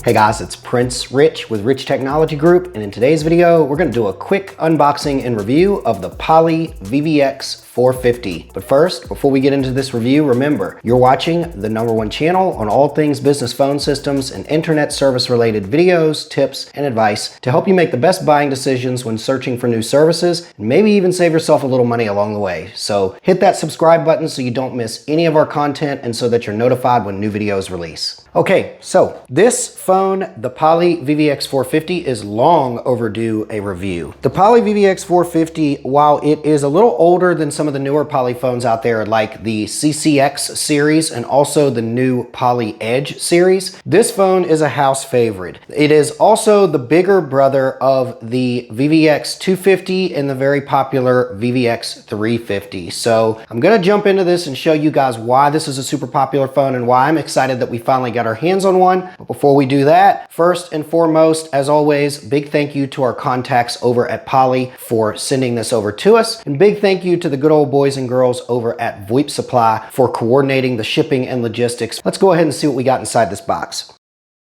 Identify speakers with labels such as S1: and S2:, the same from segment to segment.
S1: Hey guys, it's Prince Rich with Rich Technology Group, and in today's video, we're gonna do a quick unboxing and review of the Poly VVX 450. But first, before we get into this review, remember, you're watching the #1 channel on all things business phone systems and internet service related videos, tips, and advice to help you make the best buying decisions when searching for new services, and maybe even save yourself a little money along the way. So hit that subscribe button so you don't miss any of our content and so that you're notified when new videos release. Okay, so this phone, the Poly VVX 450, is long overdue a review. The Poly VVX 450, while it is a little older than some of the newer Poly phones out there like the CCX series and also the new Poly Edge series, this phone is a house favorite. It is also the bigger brother of the VVX 250 and the very popular VVX 350. So I'm gonna jump into this and show you guys why this is a super popular phone and why I'm excited that we finally got our hands on one. But before we do that, first and foremost, as always, big thank you to our contacts over at Poly for sending this over to us, and big thank you to the good old boys and girls over at VoIP Supply for coordinating the shipping and logistics. Let's go ahead and see what we got inside this box.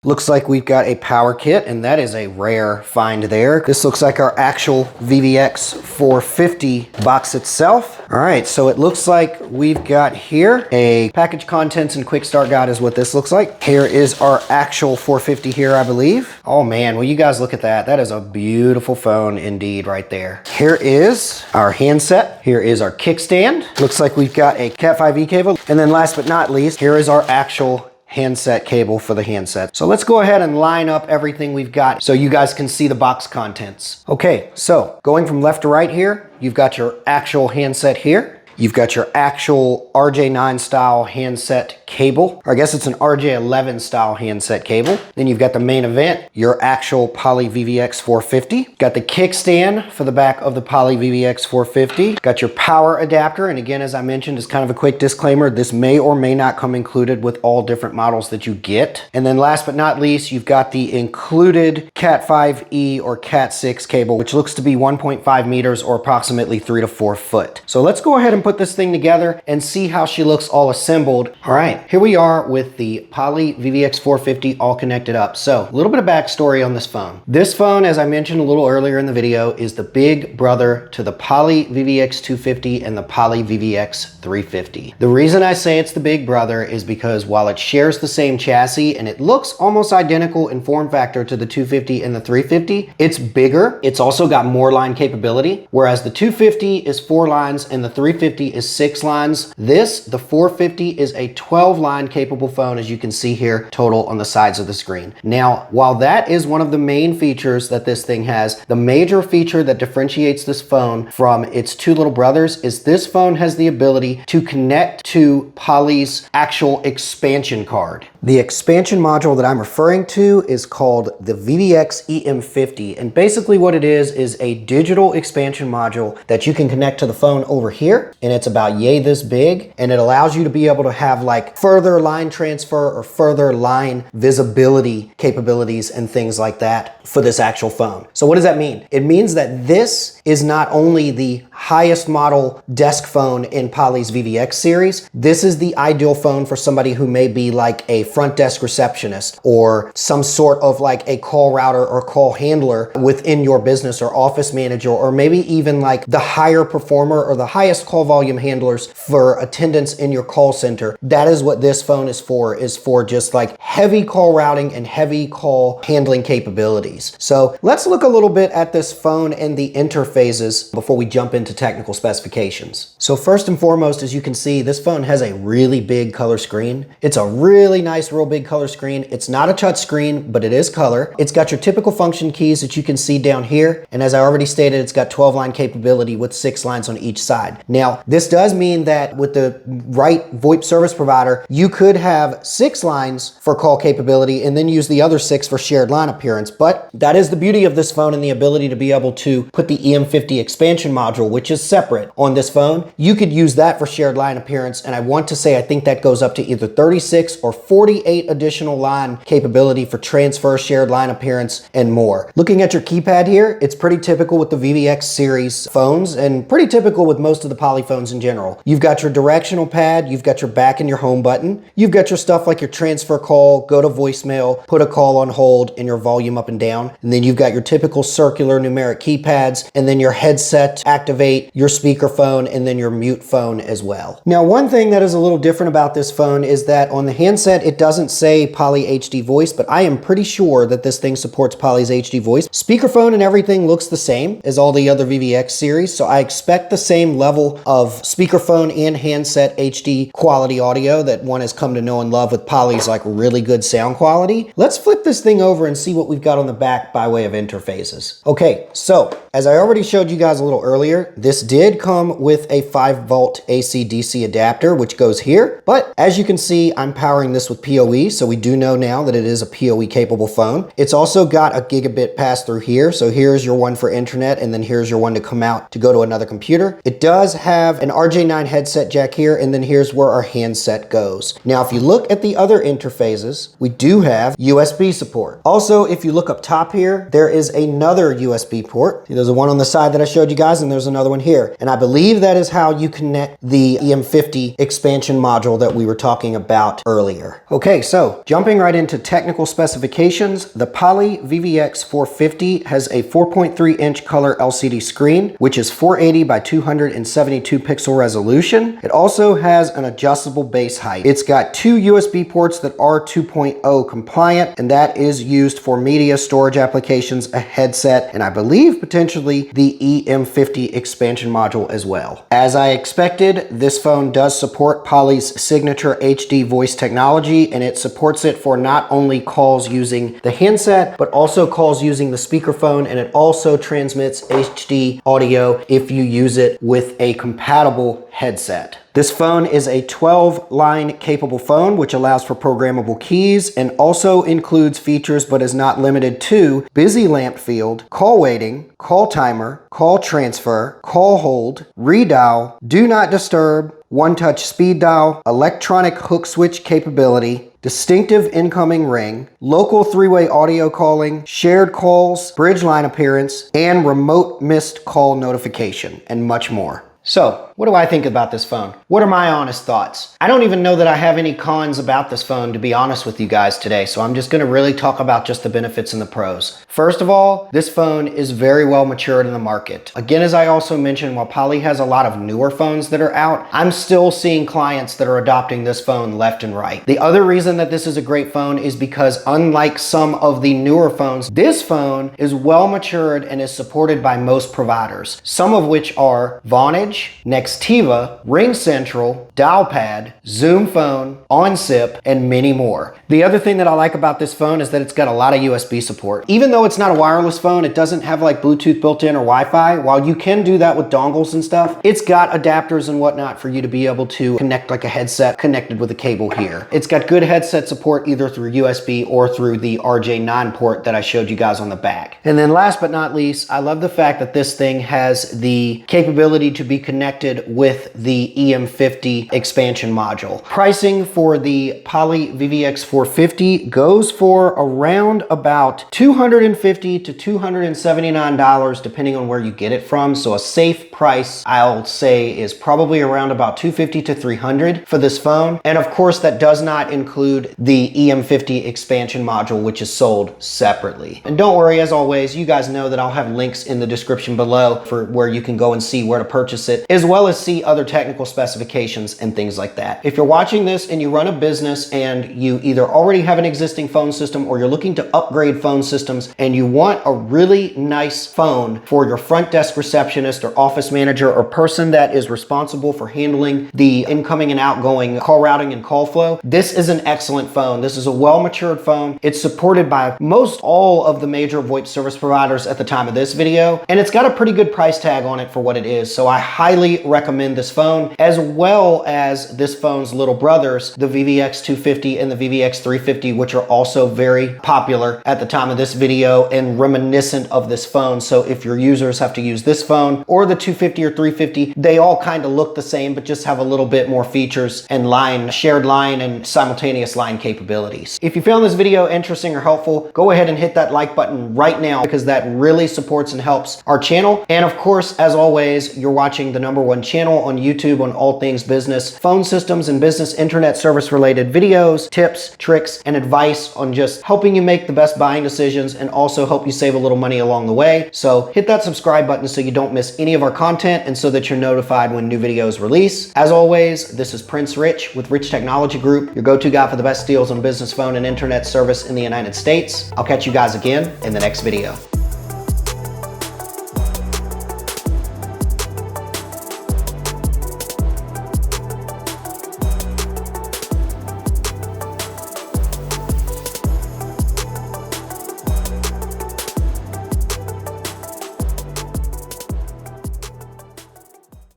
S1: Looks like we've got a power kit, and that is a rare find there. This looks like our actual VVX 450 box itself. All right, so it looks like we've got here a package contents and quick start guide is what this looks like. Here is our actual 450 here, I believe. Oh man, will you guys look at that. That is a beautiful phone indeed right there. Here is our handset. Here is our kickstand. Looks like we've got a Cat 5e cable. And then last but not least, here is our actual handset cable for the handset. So let's go ahead and line up everything we've got so you guys can see the box contents. Okay, so going from left to right here, you've got your actual handset here. You've got your actual RJ9 style handset cable, or I guess it's an RJ11 style handset cable. Then you've got the main event, your actual Poly VVX 450. Got the kickstand for the back of the Poly VVX 450. Got your power adapter, and again, as I mentioned, as kind of a quick disclaimer, this may or may not come included with all different models that you get. And then last but not least, you've got the included Cat 5e or Cat 6 cable, which looks to be 1.5 meters or approximately 3 to 4 foot. So let's go ahead and put this thing together and see how she looks all assembled. All right, here we are with the Poly VVX 450 all connected up. So a little bit of backstory on this phone. This phone, as I mentioned a little earlier in the video, is the big brother to the Poly VVX 250 and the Poly VVX 350. The reason I say it's the big brother is because while it shares the same chassis and it looks almost identical in form factor to the 250 and the 350, it's bigger. It's also got more line capability, whereas the 250 is 4 lines and the 350 is 6 lines. The 450 is a 12 line capable phone, as you can see here total on the sides of the screen. Now, while that is one of the main features that this thing has, the major feature that differentiates this phone from its two little brothers is this phone has the ability to connect to Poly's actual expansion card. The expansion module that I'm referring to is called the VVX EM50, and basically what it is a digital expansion module that you can connect to the phone over here, and it's about yay this big, and it allows you to be able to have like further line transfer or further line visibility capabilities and things like that for this actual phone. So what does that mean? It means that this is not only the highest model desk phone in Poly's VVX series, this is the ideal phone for somebody who may be like a front desk receptionist or some sort of like a call router or call handler within your business, or office manager, or maybe even like the higher performer or the highest call volume handlers for attendance in your call center. That is what this phone is for just like heavy call routing and heavy call handling capabilities. So let's look a little bit at this phone and the interfaces before we jump into technical specifications. So first and foremost, as you can see, this phone has a really big color screen. It's a really nice, real big color screen. It's not a touch screen, but it is color. It's got your typical function keys that you can see down here. And as I already stated, it's got 12 line capability with 6 lines on each side. Now, this does mean that with the right VoIP service provider, you could have 6 lines for call capability and then use the other 6 for shared line appearance. But that is the beauty of this phone and the ability to be able to put the EM50 expansion module, which is separate on this phone. You could use that for shared line appearance. And I want to say, I think that goes up to either 36 or 48 additional line capability for transfer, shared line appearance, and more. Looking at your keypad here, it's pretty typical with the VVX series phones and pretty typical with most of the Poly phones in general. You've got your directional pad, you've got your back and your home button, you've got your stuff like your transfer call, go to voicemail, put a call on hold, and your volume up and down. And then you've got your typical circular numeric keypads, and then your headset, activate, your speakerphone, and then your mute phone as well. Now, one thing that is a little different about this phone is that on the handset, it doesn't say Poly HD voice, but I am pretty sure that this thing supports Poly's HD voice. Speakerphone and everything looks the same as all the other VVX series, so I expect the same level of speakerphone and handset HD quality audio that one has come to know and love with Poly's like really good sound quality. Let's flip this thing over and see what we've got on the back by way of interfaces. Okay, so as I already showed you guys a little earlier, this did come with a 5-volt AC/DC adapter, which goes here. But as you can see, I'm powering this with PoE, so we do know now that it is a PoE capable phone. It's also got a gigabit pass through here. So here's your one for internet, and then here's your one to come out to go to another computer. It does have an RJ9 headset jack here, and then here's where our handset goes. Now, if you look at the other interfaces, we do have USB support. Also, if you look up top here, there is another USB port. There's a one on the side that I showed you guys, and there's another one here. And I believe that is how you connect the EM50 expansion module that we were talking about earlier. Okay, so jumping right into technical specifications, the Poly VVX 450 has a 4.3-inch color LCD screen, which is 480 by 272 pixel resolution. It also has an adjustable base height. It's got 2 USB ports that are 2.0 compliant, and that is used for media storage applications, a headset, and I believe potentially the EM50 expansion module as well. As I expected, this phone does support Poly's signature HD voice technology, and it supports it for not only calls using the handset, but also calls using the speakerphone, and it also transmits HD audio if you use it with a compatible headset. This phone is a 12-line capable phone, which allows for programmable keys and also includes features but is not limited to busy lamp field, call waiting, call timer, call transfer, call hold, redial, do not disturb, one-touch speed dial, electronic hook switch capability, distinctive incoming ring, local 3-way audio calling, shared calls, bridge line appearance, and remote missed call notification, and much more. So, what do I think about this phone? What are my honest thoughts? I don't even know that I have any cons about this phone, to be honest with you guys today, so I'm just gonna really talk about just the benefits and the pros. First of all, this phone is very well matured in the market. Again, as I also mentioned, while Poly has a lot of newer phones that are out, I'm still seeing clients that are adopting this phone left and right. The other reason that this is a great phone is because unlike some of the newer phones, this phone is well matured and is supported by most providers, some of which are Vonage, Nextiva, RingCentral, Dialpad, Zoom Phone, OnSip, and many more. The other thing that I like about this phone is that it's got a lot of USB support. Even though it's not a wireless phone, it doesn't have like Bluetooth built in or Wi-Fi. While you can do that with dongles and stuff, it's got adapters and whatnot for you to be able to connect like a headset connected with a cable here. It's got good headset support either through USB or through the RJ9 port that I showed you guys on the back. And then last but not least, I love the fact that this thing has the capability to be connected with the EM50 expansion module. Pricing for the Poly VVX 450 goes for around about $250 to $279 depending on where you get it from. So a safe price, I'll say, is probably around about $250 to $300 for this phone. And of course, that does not include the EM50 expansion module, which is sold separately. And don't worry, as always, you guys know that I'll have links in the description below for where you can go and see where to purchase it, as well as see other technical specifications and things like that. If you're watching this and you run a business and you either already have an existing phone system or you're looking to upgrade phone systems and you want a really nice phone for your front desk receptionist or office manager or person that is responsible for handling the incoming and outgoing call routing and call flow, this is an excellent phone. This is a well-matured phone. It's supported by most all of the major VoIP service providers at the time of this video, and it's got a pretty good price tag on it for what it is. So I highly recommend this phone, as well as this phone's little brothers, the VVX 250 and the VVX 350, which are also very popular at the time of this video and reminiscent of this phone. So if your users have to use this phone or the 250 250 or 350, they all kind of look the same, but just have a little bit more features and shared line and simultaneous line capabilities. If you found this video interesting or helpful, go ahead and hit that like button right now because that really supports and helps our channel. And of course, as always, you're watching the #1 channel on YouTube on all things business, phone systems and business internet service related videos, tips, tricks, and advice on just helping you make the best buying decisions and also help you save a little money along the way. So hit that subscribe button so you don't miss any of our content and so that you're notified when new videos release. As always, this is Prince Rich with Rich Technology Group, your go-to guy for the best deals on business phone and internet service in the United States. I'll catch you guys again in the next video.